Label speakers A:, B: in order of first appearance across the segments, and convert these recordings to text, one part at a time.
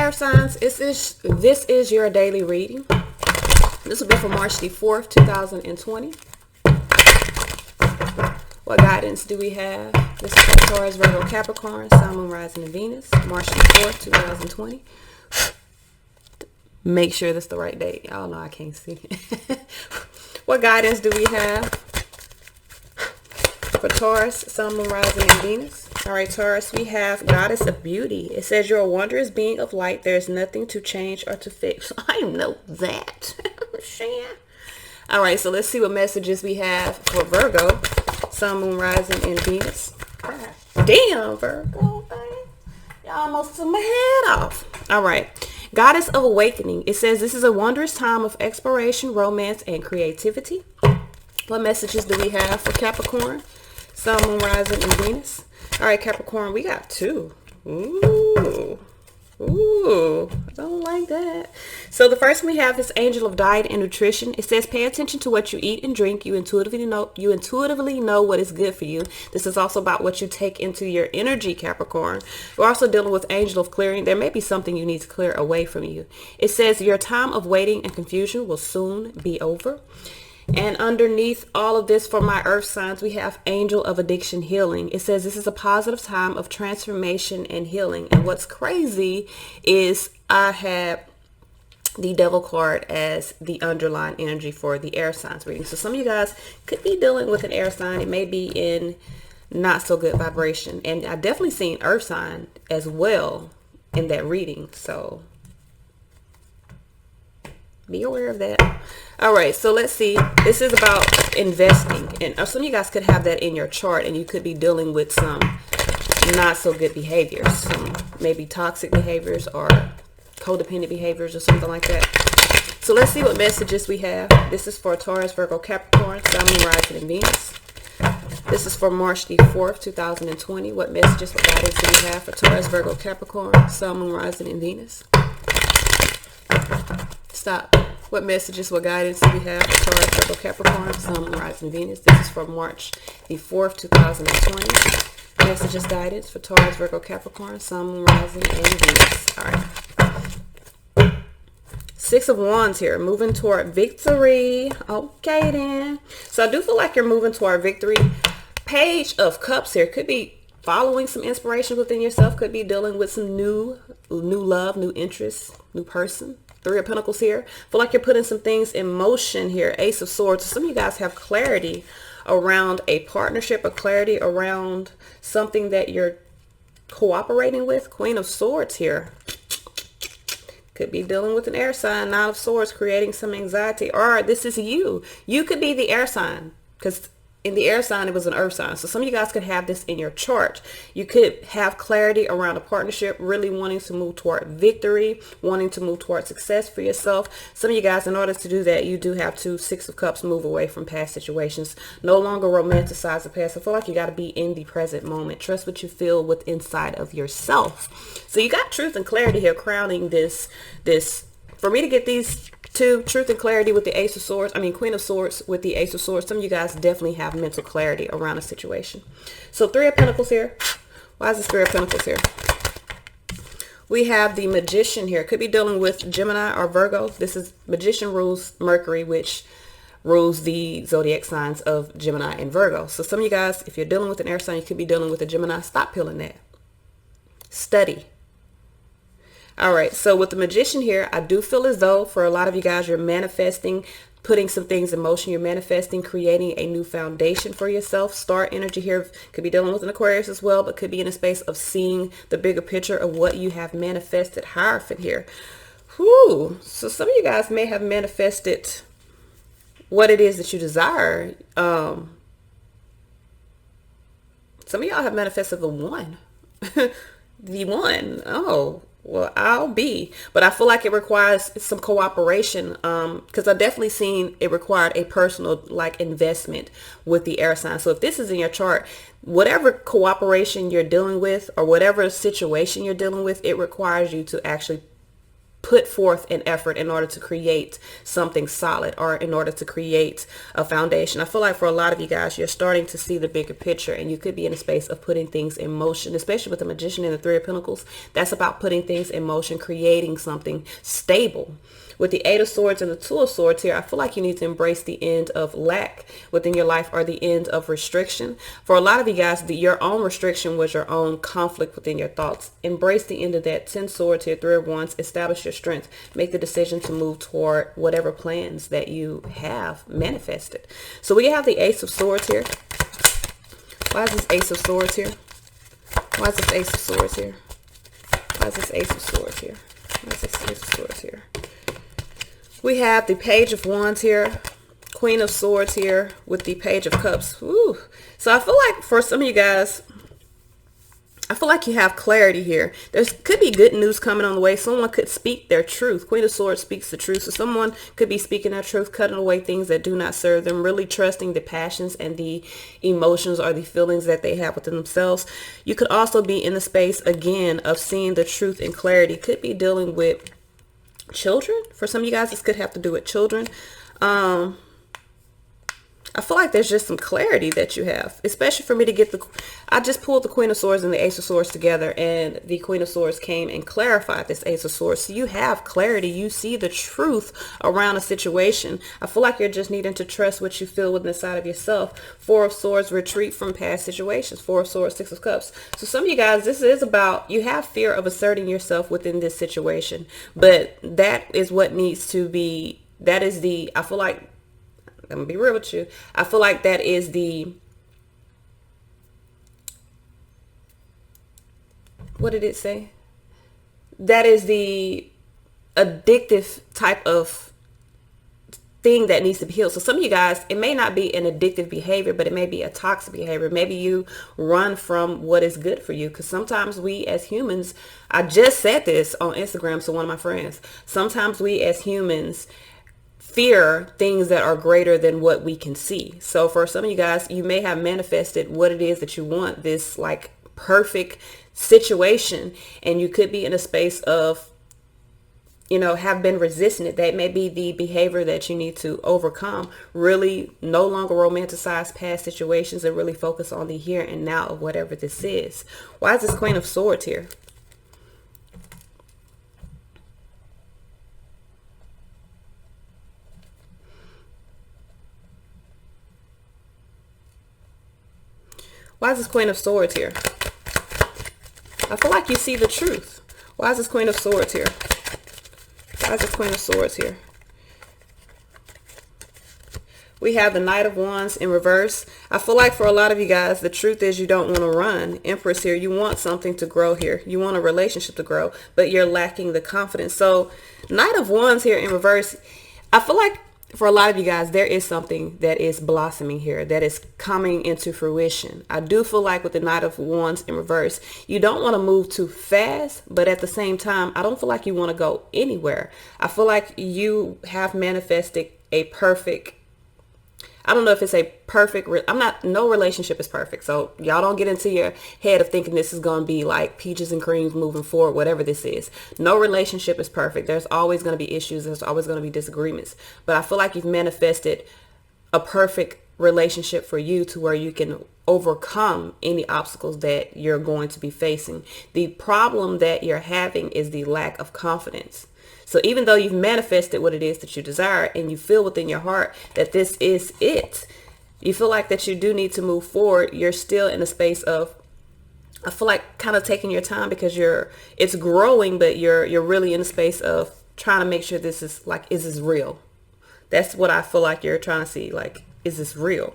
A: air signs, this is your daily reading. This will be for March the 4th, 2020. What guidance do we have? This is for Taurus, Virgo, Capricorn, Sun, Moon, Rising, and Venus. March the 4th, 2020. Make sure that's the right date. Y'all know I can't see. What guidance do we have for Taurus, Sun, Moon, Rising, and Venus? All right, Taurus, we have Goddess of Beauty. It says you're a wondrous being of light. There's nothing to change or to fix. I know that. All right, so let's see what messages we have for Virgo, Sun, Moon, Rising, and Venus. Damn, Virgo. Y'all almost took my head off. All right. Goddess of Awakening. It says this is a wondrous time of exploration, romance, and creativity. What messages do we have for Capricorn, Sun, Moon, Rising, and Venus? All right, Capricorn, we got 2. Ooh, I don't like that. So the first one we have is Angel of Diet and Nutrition. It says pay attention to what you eat and drink. You intuitively know what is good for you. This is also about what you take into your energy, Capricorn. We're also dealing with Angel of Clearing. There may be something you need to clear away from you. It says your time of waiting and confusion will soon be over. And underneath all of this for my earth signs, we have Angel of Addiction Healing. It says this is a positive time of transformation and healing. And what's crazy is I have the Devil card as the underlying energy for the air signs reading. So some of you guys could be dealing with an air sign. It may be in not so good vibration. And I definitely seen earth sign as well in that reading. So be aware of that. All right, so let's see. This is about investing, and some of you guys could have that in your chart, and you could be dealing with some not so good behaviors, some maybe toxic behaviors or codependent behaviors or something like that. So let's see what messages we have. This is for Taurus, Virgo, Capricorn, Sun, Moon, Rising, and Venus. This is for March the 4th, 2020. What messages, what guidance do we have for Taurus, Virgo, Capricorn, Sun, Moon, Rising, and Venus? Stop. What messages, what guidance do we have for Taurus, Virgo, Capricorn, Sun, Moon, Rising, Venus? This is for March the 4th, 2020. Messages, guidance for Taurus, Virgo, Capricorn, Sun, Moon, Rising, and Venus. All right. 6 of Wands here, moving toward victory. Okay, then. So I do feel like you're moving toward victory. Page of Cups here could be following some inspiration within yourself, could be dealing with some new love, new interest, new person. 3 of Pentacles here. Feel like you're putting some things in motion here. Ace of Swords. Some of you guys have clarity around a partnership, or clarity around something that you're cooperating with. Queen of Swords here. Could be dealing with an air sign. Nine of Swords, creating some anxiety. Or this is you. You could be the air sign, because in the air sign, it was an earth sign. So some of you guys could have this in your chart. You could have clarity around a partnership, really wanting to move toward victory, wanting to move toward success for yourself. Some of you guys, in order to do that, you do have to, 6 of Cups, move away from past situations. No longer romanticize the past. I feel like you got to be in the present moment. Trust what you feel with inside of yourself. So you got truth and clarity here, crowning this. For me to get these 2, truth and clarity with the Ace of Swords, Queen of Swords with the Ace of Swords. Some of you guys definitely have mental clarity around a situation. So 3 of Pentacles here. Why is this 3 of Pentacles here? We have the Magician here. Could be dealing with Gemini or Virgo. This is Magician rules Mercury, which rules the zodiac signs of Gemini and Virgo. So some of you guys, if you're dealing with an air sign, you could be dealing with a Gemini. Stop peeling that. Study. All right, so with the Magician here, I do feel as though for a lot of you guys, you're manifesting, putting some things in motion. You're manifesting, creating a new foundation for yourself. Star energy here could be dealing with an Aquarius as well, but could be in a space of seeing the bigger picture of what you have manifested. Hierophant here. Whew. So some of you guys may have manifested what it is that you desire. Some of y'all have manifested the one. The one. Oh. Well, but I feel like it requires some cooperation, because I definitely seen it required a personal investment with the air sign. So if this is in your chart, whatever cooperation you're dealing with or whatever situation you're dealing with, it requires you to actually put forth an effort in order to create something solid, or in order to create a foundation. I feel like for a lot of you guys, you're starting to see the bigger picture, and you could be in a space of putting things in motion, especially with the Magician and the Three of Pentacles. That's about putting things in motion, creating something stable. With the Eight of Swords and the Two of Swords here, I feel like you need to embrace the end of lack within your life, or the end of restriction. For a lot of you guys, your own restriction was your own conflict within your thoughts. Embrace the end of that. 10 Swords here, Three of Wands. Establish your strength. Make the decision to move toward whatever plans that you have manifested. So we have the Ace of Swords here. Why is this Ace of Swords here? Why is this Ace of Swords here? Why is this Ace of Swords here? Why is this Ace of Swords here? We have the Page of Wands here, Queen of Swords here with the Page of Cups. Ooh. So I feel like for some of you guys, I feel like you have clarity here. There could be good news coming on the way. Someone could speak their truth. Queen of Swords speaks the truth. So someone could be speaking their truth, cutting away things that do not serve them, really trusting the passions and the emotions or the feelings that they have within themselves. You could also be in the space, again, of seeing the truth and clarity. Could be dealing with children. For some of you guys, this could have to do with children. I feel like there's just some clarity that you have, especially for me to get I just pulled the Queen of Swords and the Ace of Swords together, and the Queen of Swords came and clarified this Ace of Swords. So you have clarity. You see the truth around a situation. I feel like you're just needing to trust what you feel within the side of yourself. Four of Swords, retreat from past situations. Four of Swords, Six of Cups. So some of you guys, this is about, you have fear of asserting yourself within this situation, but that is what needs to be, that is the, I feel like, I'm gonna be real with you, I feel like that is the, what did it say? That is the addictive type of thing that needs to be healed. So some of you guys, it may not be an addictive behavior, but it may be a toxic behavior. Maybe you run from what is good for you, because sometimes we as humans, I just said this on Instagram to one of my friends, sometimes we as humans fear things that are greater than what we can see. So for some of you guys, you may have manifested what it is that you want, this like perfect situation, and you could be in a space of, you know, have been resisting it. That may be the behavior that you need to overcome. Really no longer romanticize past situations and really focus on the here and now of whatever this is. Why is this Queen of Swords here? Why is this Queen of Swords here? I feel like you see the truth. Why is this Queen of Swords here? Why is this Queen of Swords here? We have the Knight of Wands in reverse. I feel like for a lot of you guys, the truth is you don't want to run. Empress here. You want something to grow here. You want a relationship to grow, but you're lacking the confidence. So Knight of Wands here in reverse. I feel like for a lot of you guys, there is something that is blossoming here, that is coming into fruition. I do feel like with the Knight of Wands in reverse, you don't want to move too fast, but at the same time, I don't feel like you want to go anywhere. I feel like you have manifested a perfect, I don't know if it's a perfect, no relationship is perfect. So y'all don't get into your head of thinking this is going to be like peaches and creams moving forward, whatever this is. No relationship is perfect. There's always going to be issues. There's always going to be disagreements. But I feel like you've manifested a perfect relationship for you to where you can overcome any obstacles that you're going to be facing. The problem that you're having is the lack of confidence. So even though you've manifested what it is that you desire, and you feel within your heart that this is it, you feel like that you do need to move forward, you're still in a space of, I feel like, kind of taking your time, because it's growing, but you're really in a space of trying to make sure this is like, is this real? That's what I feel like you're trying to see, like, is this real?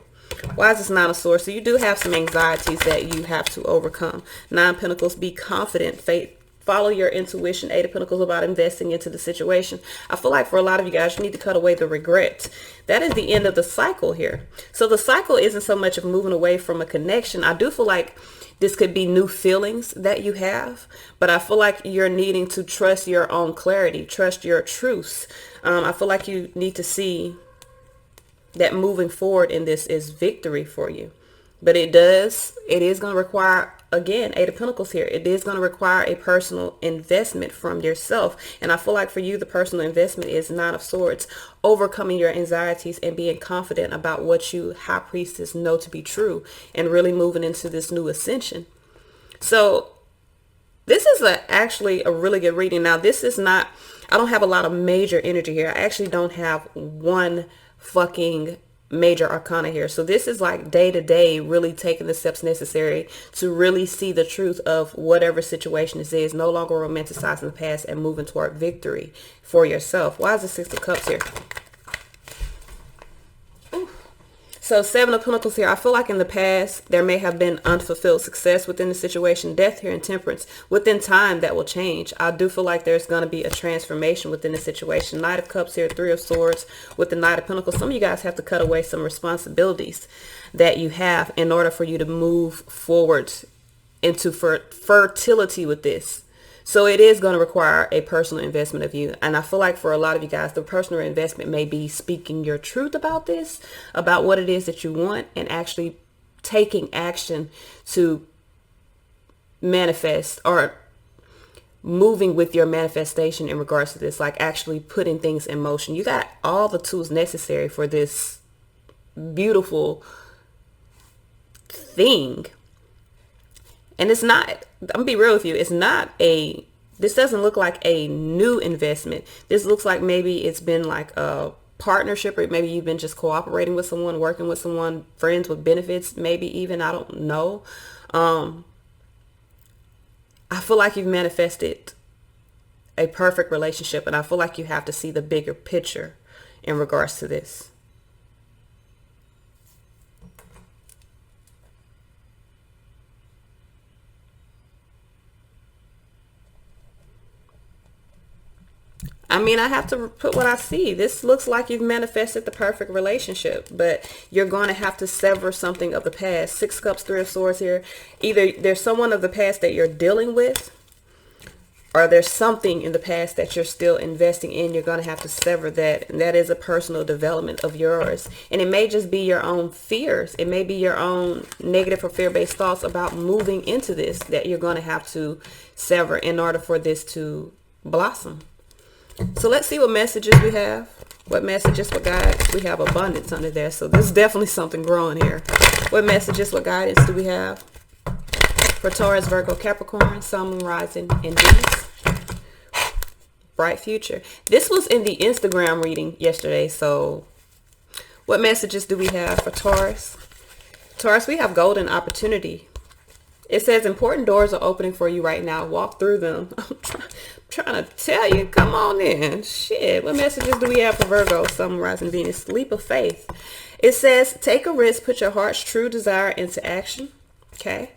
A: Why is this Nine of Swords? So you do have some anxieties that you have to overcome. Nine of Pentacles, be confident, faith. Follow your intuition. Eight of Pentacles, about investing into the situation. I feel like for a lot of you guys, you need to cut away the regret. That is the end of the cycle here. So the cycle isn't so much of moving away from a connection. I do feel like this could be new feelings that you have, but I feel like you're needing to trust your own clarity, trust your truths. I feel like you need to see that moving forward in this is victory for you. But it is going to require again, Eight of Pentacles here. It is going to require a personal investment from yourself. And I feel like for you, the personal investment is Nine of Swords, overcoming your anxieties and being confident about what you, High Priestess, know to be true, and really moving into this new ascension. So this is actually a really good reading. Now, this is not, I don't have a lot of major energy here. I actually don't have one fucking major arcana here. So this is like day to day, really taking the steps necessary to really see the truth of whatever situation this is, no longer romanticizing the past and moving toward victory for yourself. Why is the Six of Cups here? So Seven of Pentacles here. I feel like in the past, there may have been unfulfilled success within the situation. Death here and Temperance. Within time, that will change. I do feel like there's going to be a transformation within the situation. Knight of Cups here, Three of Swords with the Knight of Pentacles. Some of you guys have to cut away some responsibilities that you have in order for you to move forward into fertility with this. So it is going to require a personal investment of you. And I feel like for a lot of you guys, the personal investment may be speaking your truth about this, about what it is that you want, and actually taking action to manifest, or moving with your manifestation in regards to this, like actually putting things in motion. You got all the tools necessary for this beautiful thing. And it's not, I'm gonna be real with you, it's not this doesn't look like a new investment. This looks like maybe it's been like a partnership, or maybe you've been just cooperating with someone, working with someone, friends with benefits, maybe even, I don't know. I feel like you've manifested a perfect relationship, and I feel like you have to see the bigger picture in regards to this. I mean, I have to put what I see. This looks like you've manifested the perfect relationship, but you're going to have to sever something of the past. Six Cups, Three of Swords here. Either there's someone of the past that you're dealing with, or there's something in the past that you're still investing in. You're going to have to sever that. And that is a personal development of yours. And it may just be your own fears. It may be your own negative or fear-based thoughts about moving into this that you're going to have to sever in order for this to blossom. So let's see what messages we have. What messages, what guidance? We have abundance under there. So there's definitely something growing here. What messages, what guidance do we have for Taurus, Virgo, Capricorn, Sun, Moon, Rising, and Venus? Bright future. This was in the Instagram reading yesterday. So what messages do we have for Taurus? Taurus, we have golden opportunity. It says important doors are opening for you right now. Walk through them. I'm trying to tell you, come on in. Shit. What messages do we have for Virgo, Sun, Rising, Venus? Leap of faith. It says take a risk, put your heart's true desire into action. Okay.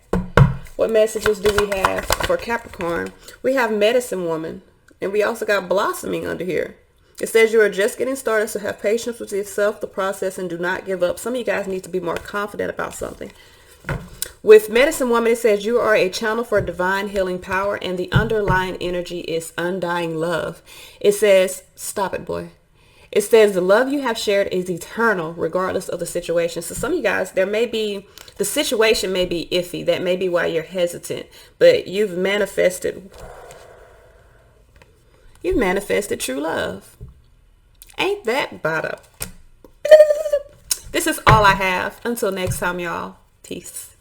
A: What messages do we have for Capricorn? We have medicine woman, and we also got blossoming under here. It says you are just getting started, so have patience with yourself, the process, and do not give up. Some of you guys need to be more confident about something. With medicine woman, it says you are a channel for divine healing power, and the underlying energy is undying love. It says, stop it, boy. It says the love you have shared is eternal regardless of the situation. So some of you guys, there may be, the situation may be iffy. That may be why you're hesitant, but you've manifested true love. Ain't that about a... This is all I have. Until next time, y'all. Peace.